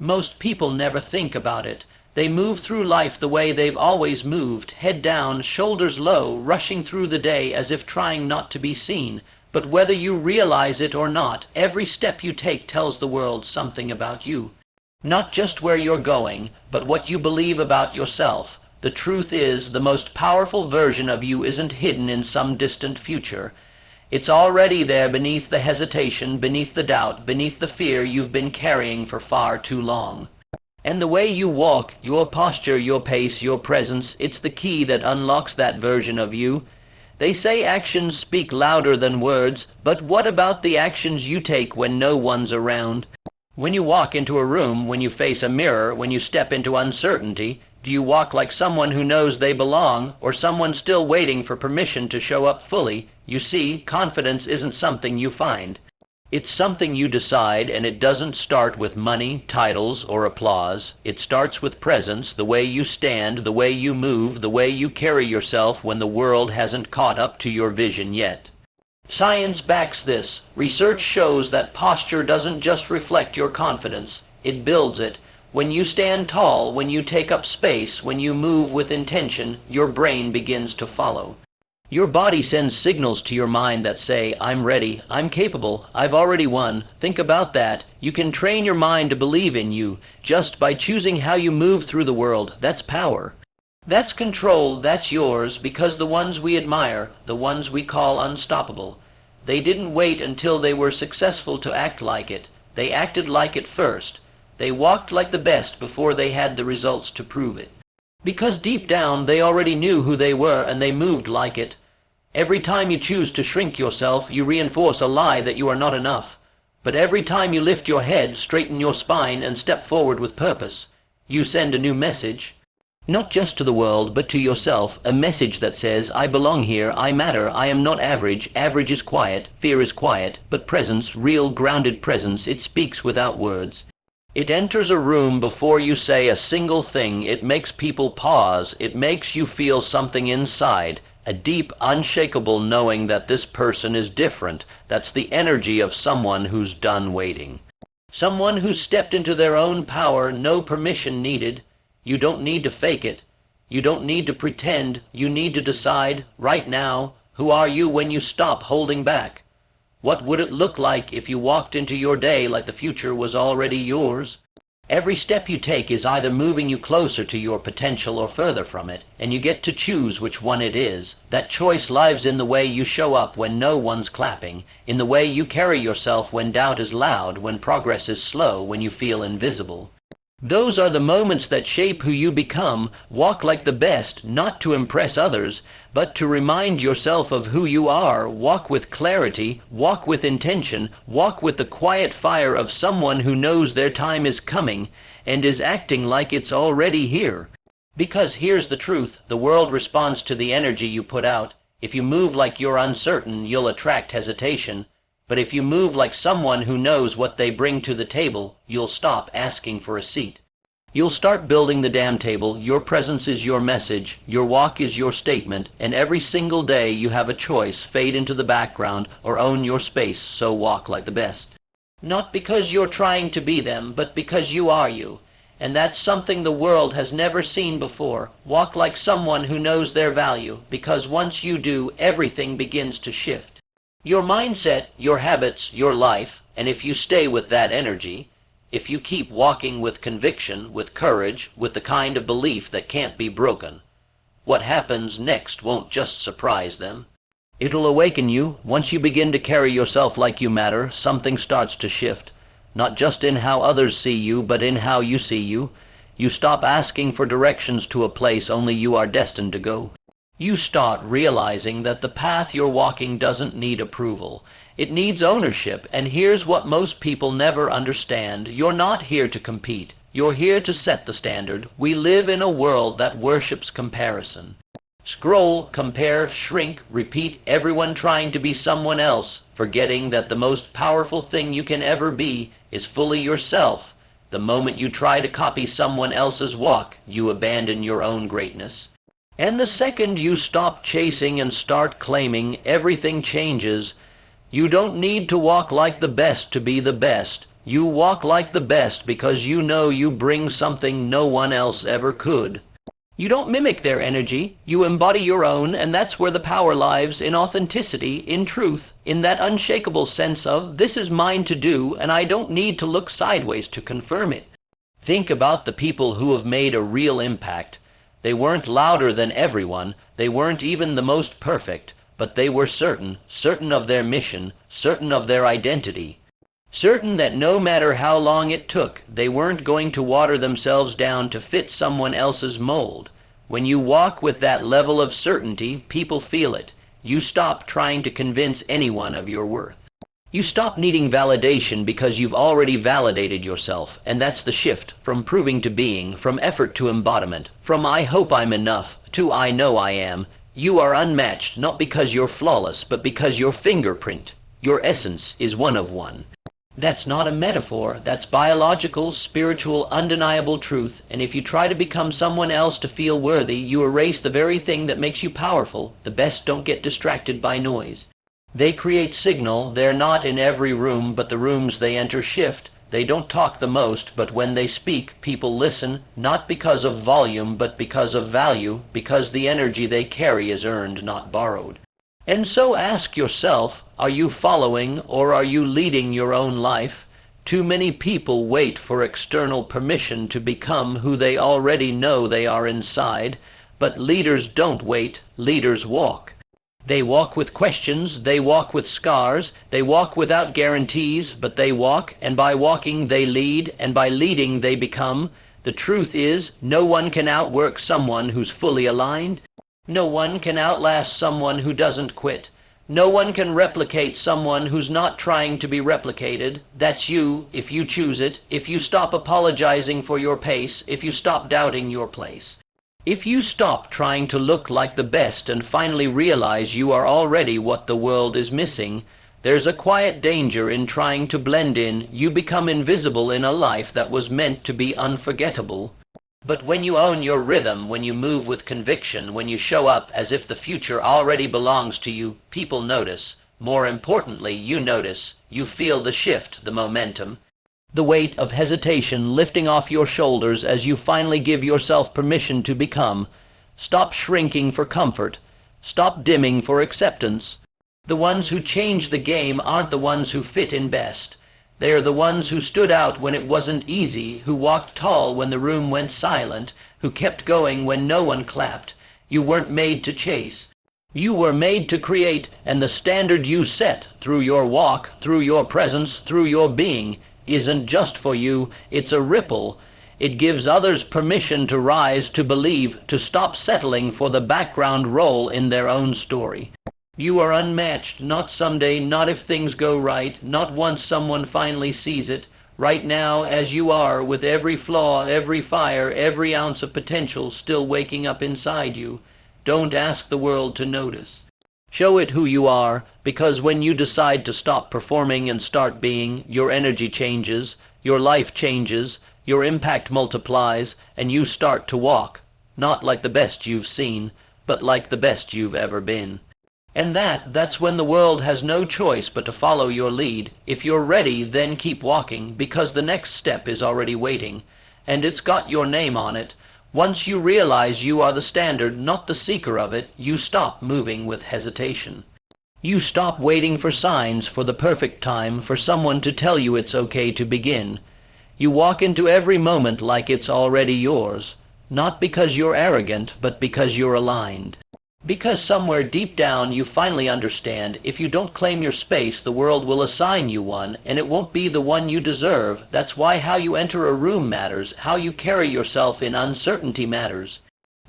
Most people never think about it. They move through life the way they've always moved, head down, shoulders low, rushing through the day as if trying not to be seen. But whether you realize it or not, every step you take tells the world something about you. Not just where you're going, but what you believe about yourself. The truth is, the most powerful version of you isn't hidden in some distant future. It's already there beneath the hesitation, beneath the doubt, beneath the fear you've been carrying for far too long. And the way you walk, your posture, your pace, your presence, it's the key that unlocks that version of you. They say actions speak louder than words, but what about the actions you take when no one's around? When you walk into a room, when you face a mirror, when you step into uncertainty, do you walk like someone who knows they belong, or someone still waiting for permission to show up fully? You see, confidence isn't something you find. It's something you decide, and it doesn't start with money, titles, or applause. It starts with presence, the way you stand, the way you move, the way you carry yourself when the world hasn't caught up to your vision yet. Science backs this. Research shows that posture doesn't just reflect your confidence, it builds it. When you stand tall, when you take up space, when you move with intention, your brain begins to follow. Your body sends signals to your mind that say, I'm ready, I'm capable, I've already won. Think about that. You can train your mind to believe in you just by choosing how you move through the world. That's power. That's control, that's yours, because the ones we admire, the ones we call unstoppable, they didn't wait until they were successful to act like it. They acted like it first. They walked like the best before they had the results to prove it. Because deep down they already knew who they were and they moved like it. Every time you choose to shrink yourself, you reinforce a lie that you are not enough. But every time you lift your head, straighten your spine, and step forward with purpose, you send a new message. Not just to the world, but to yourself, a message that says, I belong here, I matter, I am not average, average is quiet, fear is quiet, but presence, real grounded presence, it speaks without words. It enters a room before you say a single thing, it makes people pause, it makes you feel something inside, a deep, unshakable knowing that this person is different. That's the energy of someone who's done waiting. Someone who's stepped into their own power, no permission needed. You don't need to fake it. You don't need to pretend. You need to decide, right now, who are you when you stop holding back? What would it look like if you walked into your day like the future was already yours? Every step you take is either moving you closer to your potential or further from it, and you get to choose which one it is. That choice lies in the way you show up when no one's clapping, in the way you carry yourself when doubt is loud, when progress is slow, when you feel invisible. Those are the moments that shape who you become. Walk like the best, not to impress others, but to remind yourself of who you are. Walk with clarity, walk with intention, walk with the quiet fire of someone who knows their time is coming and is acting like it's already here. Because here's the truth, the world responds to the energy you put out. If you move like you're uncertain, you'll attract hesitation. But if you move like someone who knows what they bring to the table, you'll stop asking for a seat. You'll start building the damn table. Your presence is your message, your walk is your statement, and every single day you have a choice, fade into the background or own your space, so walk like the best. Not because you're trying to be them, but because you are you. And that's something the world has never seen before. Walk like someone who knows their value, because once you do, everything begins to shift. Your mindset, your habits, your life, and if you stay with that energy, if you keep walking with conviction, with courage, with the kind of belief that can't be broken, what happens next won't just surprise them. It'll awaken you. Once you begin to carry yourself like you matter, something starts to shift, not just in how others see you, but in how you see you. You stop asking for directions to a place only you are destined to go. You start realizing that the path you're walking doesn't need approval. It needs ownership, and here's what most people never understand. You're not here to compete. You're here to set the standard. We live in a world that worships comparison. Scroll, compare, shrink, repeat, everyone trying to be someone else, forgetting that the most powerful thing you can ever be is fully yourself. The moment you try to copy someone else's walk, you abandon your own greatness. And the second you stop chasing and start claiming, everything changes. You don't need to walk like the best to be the best. You walk like the best because you know you bring something no one else ever could. You don't mimic their energy, you embody your own, and that's where the power lies, in authenticity, in truth, in that unshakable sense of, this is mine to do, and I don't need to look sideways to confirm it. Think about the people who have made a real impact. They weren't louder than everyone, they weren't even the most perfect, but they were certain of their mission, certain of their identity. Certain that no matter how long it took, they weren't going to water themselves down to fit someone else's mold. When you walk with that level of certainty, people feel it. You stop trying to convince anyone of your worth. You stop needing validation because you've already validated yourself, and that's the shift from proving to being, from effort to embodiment, from I hope I'm enough to I know I am. You are unmatched, not because you're flawless, but because your fingerprint, your essence, is one of one. That's not a metaphor, that's biological, spiritual, undeniable truth, and if you try to become someone else to feel worthy, you erase the very thing that makes you powerful. The best don't get distracted by noise. They create signal, they're not in every room, but the rooms they enter shift. They don't talk the most, but when they speak, people listen, not because of volume, but because of value, because the energy they carry is earned, not borrowed. And so ask yourself, are you following or are you leading your own life? Too many people wait for external permission to become who they already know they are inside, but leaders don't wait, leaders walk. They walk with questions, they walk with scars, they walk without guarantees, but they walk, and by walking they lead, and by leading they become. The truth is, no one can outwork someone who's fully aligned. No one can outlast someone who doesn't quit. No one can replicate someone who's not trying to be replicated. That's you, if you choose it, if you stop apologizing for your pace, if you stop doubting your place. If you stop trying to look like the best and finally realize you are already what the world is missing, there's a quiet danger in trying to blend in. You become invisible in a life that was meant to be unforgettable. But when you own your rhythm, when you move with conviction, when you show up as if the future already belongs to you, people notice. More importantly, you notice. You feel the shift, the momentum. The weight of hesitation lifting off your shoulders as you finally give yourself permission to become. Stop shrinking for comfort. Stop dimming for acceptance. The ones who change the game aren't the ones who fit in best. They are the ones who stood out when it wasn't easy, who walked tall when the room went silent, who kept going when no one clapped. You weren't made to chase. You were made to create, and the standard you set through your walk, through your presence, through your being, isn't just for you, it's a ripple. It gives others permission to rise, to believe, to stop settling for the background role in their own story. You are unmatched, not someday, not if things go right, not once someone finally sees it. Right now, as you are, with every flaw, every fire, every ounce of potential still waking up inside you. Don't ask the world to notice. Show it who you are, because when you decide to stop performing and start being, your energy changes, your life changes, your impact multiplies, and you start to walk, not like the best you've seen, but like the best you've ever been. And that's when the world has no choice but to follow your lead. If you're ready, then keep walking, because the next step is already waiting, and it's got your name on it. Once you realize you are the standard, not the seeker of it, you stop moving with hesitation. You stop waiting for signs, for the perfect time, for someone to tell you it's okay to begin. You walk into every moment like it's already yours, not because you're arrogant, but because you're aligned. Because somewhere deep down you finally understand, if you don't claim your space, the world will assign you one, and it won't be the one you deserve. That's why how you enter a room matters, how you carry yourself in uncertainty matters.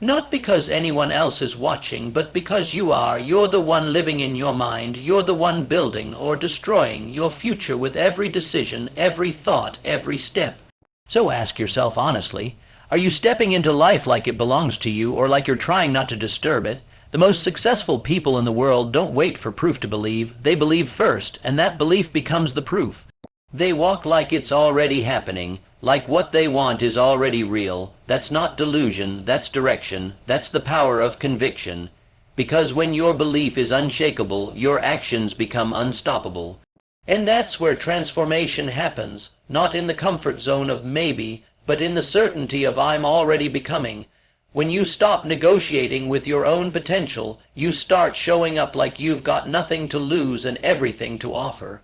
Not because anyone else is watching, but because you are. You're the one living in your mind. You're the one building or destroying your future with every decision, every thought, every step. So ask yourself honestly, are you stepping into life like it belongs to you, or like you're trying not to disturb it? The most successful people in the world don't wait for proof to believe. They believe first, and that belief becomes the proof. They walk like it's already happening, like what they want is already real. That's not delusion, that's direction, that's the power of conviction. Because when your belief is unshakable, your actions become unstoppable. And that's where transformation happens. not in the comfort zone of maybe, but in the certainty of I'm already becoming. When you stop negotiating with your own potential, you start showing up like you've got nothing to lose and everything to offer.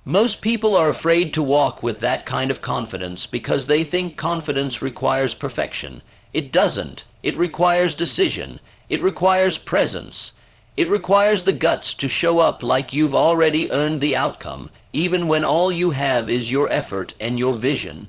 Most people are afraid to walk with that kind of confidence because they think confidence requires perfection. It doesn't. It requires decision. It requires presence. It requires the guts to show up like you've already earned the outcome, even when all you have is your effort and your vision.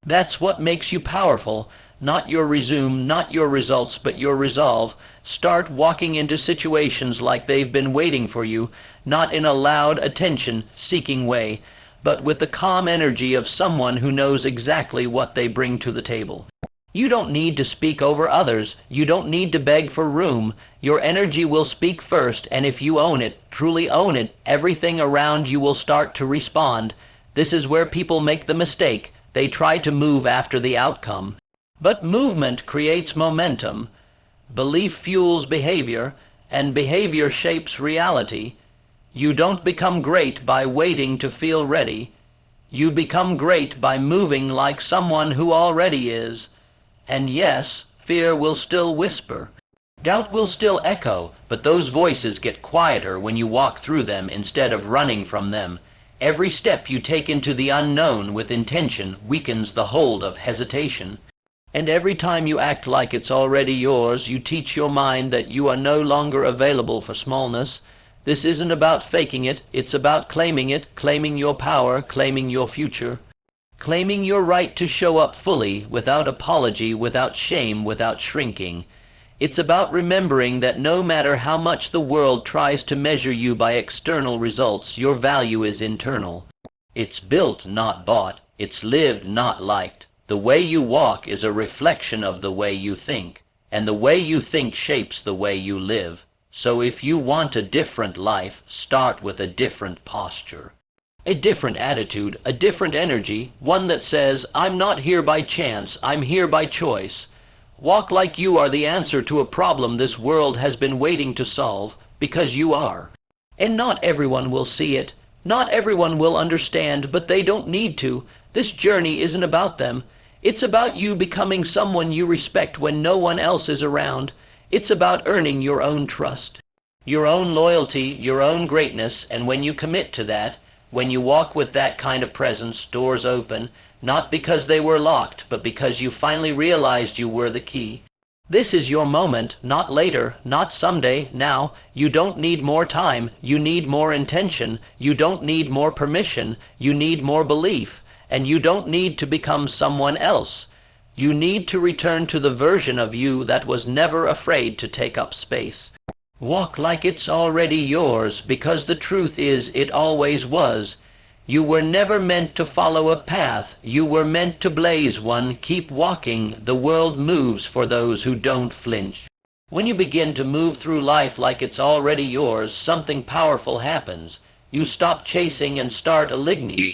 That's what makes you powerful. Not your resume, not your results, but your resolve. Start walking into situations like they've been waiting for you, not in a loud, attention-seeking way, but with the calm energy of someone who knows exactly what they bring to the table. You don't need to speak over others. You don't need to beg for room. Your energy will speak first, and if you own it, truly own it, everything around you will start to respond. This is where people make the mistake. They try to move after the outcome. But movement creates momentum. Belief fuels behavior, and behavior shapes reality. You don't become great by waiting to feel ready. You become great by moving like someone who already is. And yes, fear will still whisper. Doubt will still echo, but those voices get quieter when you walk through them instead of running from them. Every step you take into the unknown with intention weakens the hold of hesitation. And every time you act like it's already yours, you teach your mind that you are no longer available for smallness. This isn't about faking it, it's about claiming it, claiming your power, claiming your future. Claiming your right to show up fully, without apology, without shame, without shrinking. It's about remembering that no matter how much the world tries to measure you by external results, your value is internal. It's built, not bought. It's lived, not liked. The way you walk is a reflection of the way you think, and the way you think shapes the way you live. So if you want a different life, start with a different posture. A different attitude, a different energy, one that says, I'm not here by chance, I'm here by choice. Walk like you are the answer to a problem this world has been waiting to solve, because you are. And not everyone will see it. Not everyone will understand, but they don't need to. This journey isn't about them. It's about you becoming someone you respect when no one else is around. It's about earning your own trust, your own loyalty, your own greatness, and when you commit to that, when you walk with that kind of presence, doors open, not because they were locked, but because you finally realized you were the key. This is your moment, not later, not someday, now. You don't need more time. You need more intention. You don't need more permission. You need more belief. And you don't need to become someone else. You need to return to the version of you that was never afraid to take up space. Walk like it's already yours, because the truth is it always was. You were never meant to follow a path. You were meant to blaze one. Keep walking. The world moves for those who don't flinch. When you begin to move through life like it's already yours, something powerful happens. You stop chasing and start aligning.